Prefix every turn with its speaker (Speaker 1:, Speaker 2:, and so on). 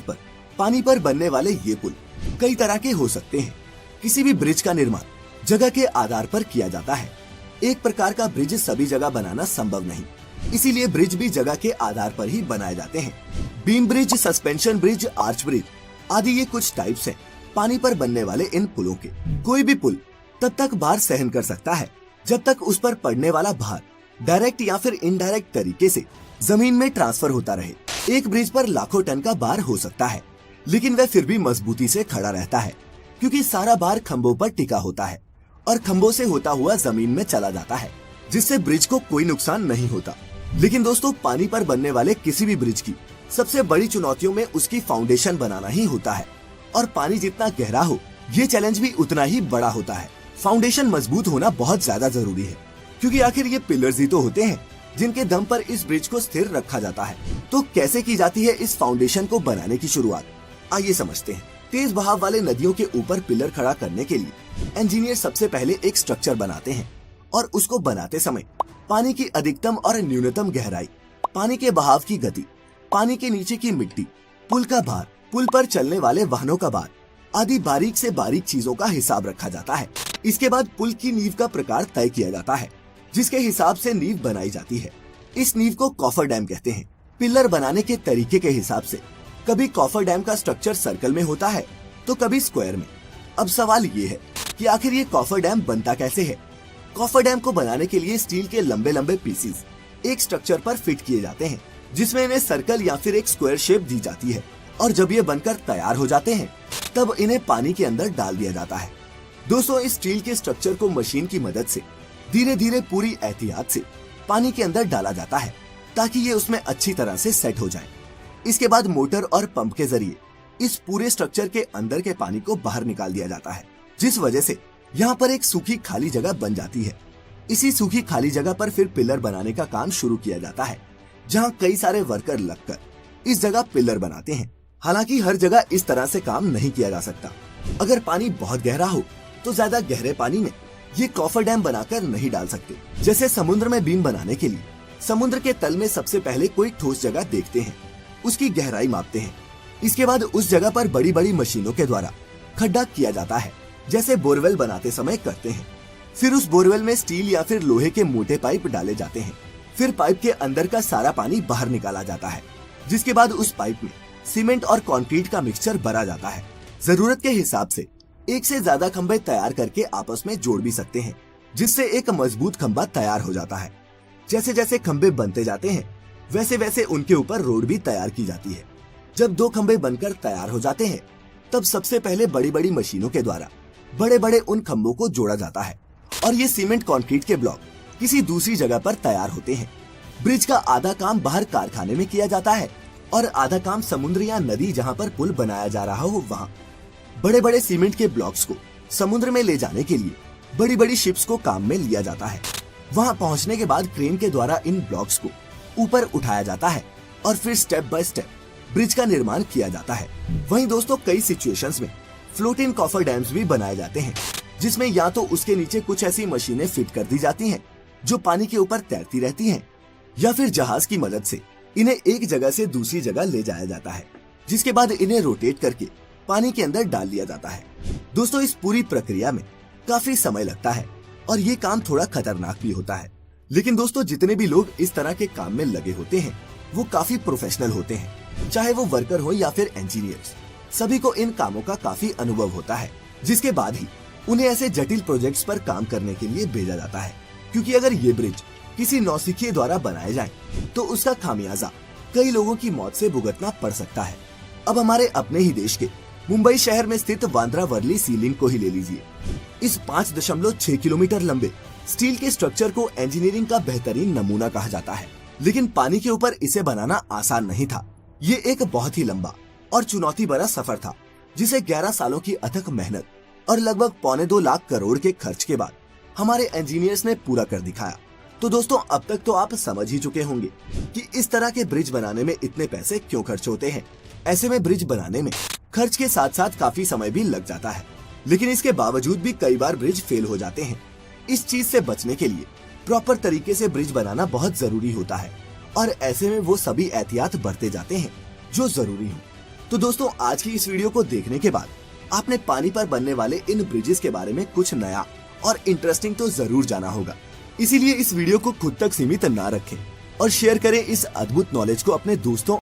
Speaker 1: पर पानी पर बनने वाले ये पुल कई तरह के हो सकते हैं। किसी भी ब्रिज का निर्माण जगह के आधार पर किया जाता है। एक प्रकार का ब्रिज सभी जगह बनाना संभव नहीं, इसीलिए ब्रिज भी जगह के आधार पर ही बनाए जाते हैं। Beam bridge, suspension bridge, arch bridge आदि ये कुछ टाइप्स हैं पानी पर बनने वाले इन पुलों के। कोई भी पुल तब तक भार सहन कर सकता है जब तक उस पर पड़ने वाला भार डायरेक्ट या फिर इनडायरेक्ट तरीके से जमीन में ट्रांसफर होता रहे। एक ब्रिज पर लाखों टन का भार हो सकता है, लेकिन वह फिर भी मजबूती से खड़ा रहता है, क्योंकि सारा भार खंभों पर टिका होता है और खंभों से होता हुआ जमीन में चला जाता है, जिससे ब्रिज को कोई नुकसान नहीं होता। लेकिन दोस्तों, पानी पर बनने वाले किसी भी ब्रिज की सबसे बड़ी चुनौतियों में उसकी फाउंडेशन बनाना ही होता है, और पानी जितना गहरा हो, ये चैलेंज भी उतना ही बड़ा होता है। फाउंडेशन मजबूत होना बहुत ज्यादा जरूरी है, क्योंकि आखिर ये पिलर्स ही तो होते हैं जिनके दम पर इस ब्रिज को स्थिर रखा जाता है। तो कैसे की जाती है इस फाउंडेशन को बनाने की शुरुआत, आइए समझते हैं। तेज बहाव वाले नदियों के ऊपर पिलर खड़ा करने के लिए इंजीनियर सबसे पहले एक स्ट्रक्चर बनाते हैं, और उसको बनाते समय पानी की अधिकतम और न्यूनतम गहराई, पानी के बहाव की गति, पानी के नीचे की मिट्टी, पुल का भार, पुल पर चलने वाले वाहनों का भार आदि बारीक से बारीक चीजों का हिसाब रखा जाता है। इसके बाद पुल की नींव का प्रकार तय किया जाता है, जिसके हिसाब से नींव बनाई जाती है। इस नींव को कॉफर डैम कहते हैं। पिलर बनाने के तरीके के हिसाब से कभी कॉफर डैम का स्ट्रक्चर सर्कल में होता है तो कभी स्क्वायर में। अब सवाल ये है कि आखिर ये कॉफर डैम बनता कैसे है। कॉफर डैम को बनाने के लिए स्टील के लंबे लंबे पीसीज एक स्ट्रक्चर पर फिट किए जाते हैं, जिसमें इन्हें सर्कल या फिर एक स्क्वायर शेप दी जाती है, और जब ये बनकर तैयार हो जाते हैं तब इन्हें पानी के अंदर डाल दिया जाता है। दोस्तों, इस स्टील के स्ट्रक्चर को मशीन की मदद से धीरे धीरे पूरी एहतियात से पानी के अंदर डाला जाता है, ताकि ये उसमें अच्छी तरह से सेट हो जाए। इसके बाद मोटर और पंप के जरिए इस पूरे स्ट्रक्चर के अंदर के पानी को बाहर निकाल दिया जाता है, जिस वजह से यहाँ पर एक सूखी खाली जगह बन जाती है। इसी सूखी खाली जगह पर फिर पिलर बनाने का काम शुरू किया जाता है, जहाँ कई सारे वर्कर लगकर इस जगह पिलर बनाते हैं। हालांकि हर जगह इस तरह से काम नहीं किया जा सकता। अगर पानी बहुत गहरा हो तो ज्यादा गहरे पानी में ये कॉफर डैम बनाकर नहीं डाल सकते। जैसे समुद्र में बीम बनाने के लिए समुद्र के तल में सबसे पहले कोई ठोस जगह देखते हैं, उसकी गहराई मापते हैं। इसके बाद उस जगह पर बड़ी बड़ी मशीनों के द्वारा खड्डा किया जाता है, जैसे बोरवेल बनाते समय करते हैं। फिर उस बोरवेल में स्टील या फिर लोहे के मोटे पाइप डाले जाते हैं। फिर पाइप के अंदर का सारा पानी बाहर निकाला जाता है, जिसके बाद उस पाइप में सीमेंट और कंक्रीट का मिक्सचर भरा जाता है। जरूरत के हिसाब से एक से ज्यादा खंभे तैयार करके आपस में जोड़ भी सकते हैं, जिससे एक मजबूत खंभा तैयार हो जाता है। जैसे जैसे खंभे बनते जाते हैं, वैसे वैसे उनके ऊपर रोड भी तैयार की जाती है। जब 2 खंभे बनकर तैयार हो जाते हैं, तब सबसे पहले बड़ी बड़ी मशीनों के द्वारा बड़े बड़े उन खंभों को जोड़ा जाता है, और ये सीमेंट कंक्रीट के ब्लॉक किसी दूसरी जगह पर तैयार होते हैं। ब्रिज का आधा काम बाहर कारखाने में किया जाता है, और आधा काम समुद्र या नदी जहाँ पर पुल बनाया जा रहा हो वहाँ। बड़े बड़े सीमेंट के ब्लॉक्स को समुद्र में ले जाने के लिए बड़ी बड़ी शिप्स को काम में लिया जाता है। वहाँ पहुँचने के बाद क्रेन के द्वारा इन ब्लॉक्स को ऊपर उठाया जाता है, और फिर स्टेप बाय स्टेप ब्रिज का निर्माण किया जाता है। वहीं दोस्तों, कई सिचुएशंस में फ्लोटिंग कॉफर डैम्स भी बनाए जाते हैं, जिसमें या तो उसके नीचे कुछ ऐसी मशीनें फिट कर दी जाती हैं जो पानी के ऊपर तैरती रहती हैं, या फिर जहाज की मदद से इन्हें एक जगह से दूसरी जगह ले जाया जाता है, जिसके बाद इन्हें रोटेट करके पानी के अंदर डाल दिया जाता है। दोस्तों, इस पूरी प्रक्रिया में काफी समय लगता है, और ये काम थोड़ा खतरनाक भी होता है। लेकिन दोस्तों, जितने भी लोग इस तरह के काम में लगे होते हैं वो काफी प्रोफेशनल होते हैं, चाहे वो वर्कर हो या फिर इंजीनियर्स। सभी को इन कामों का काफी अनुभव होता है, जिसके बाद ही उन्हें ऐसे जटिल प्रोजेक्ट्स पर काम करने के लिए भेजा जाता है। क्योंकि अगर ये ब्रिज किसी नौसिखिए द्वारा बनाए जाए तो उसका खामियाजा कई लोगों की मौत से भुगतना पड़ सकता है। अब हमारे अपने ही देश के मुंबई शहर में स्थित बांद्रा वर्ली सी लिंक को ही ले लीजिए। इस 5.6 किलोमीटर लंबे स्टील के स्ट्रक्चर को इंजीनियरिंग का बेहतरीन नमूना कहा जाता है, लेकिन पानी के ऊपर इसे बनाना आसान नहीं था। ये एक बहुत ही लंबा और चुनौती भरा सफर था, जिसे 11 सालों की अथक मेहनत और लगभग 1.25 लाख करोड़ के खर्च के बाद हमारे इंजीनियर्स ने पूरा कर दिखाया। तो दोस्तों, अब तक तो आप समझ ही चुके होंगे कि इस तरह के ब्रिज बनाने में इतने पैसे क्यों खर्च होते हैं। ऐसे में ब्रिज बनाने में खर्च के साथ साथ काफी समय भी लग जाता है, लेकिन इसके बावजूद भी कई बार ब्रिज फेल हो जाते हैं। इस चीज से बचने के लिए प्रॉपर तरीके से ब्रिज बनाना बहुत जरूरी होता है, और ऐसे में वो सभी एहतियात बरते जाते हैं जो जरूरी हो। तो दोस्तों, आज की इस वीडियो को देखने के बाद आपने पानी पर बनने वाले इन ब्रिजेस के बारे में कुछ नया और इंटरेस्टिंग तो जरूर जाना होगा। इसीलिए इस वीडियो को खुद तक सीमित ना रखें और शेयर करें इस अद्भुत नॉलेज को अपने दोस्तों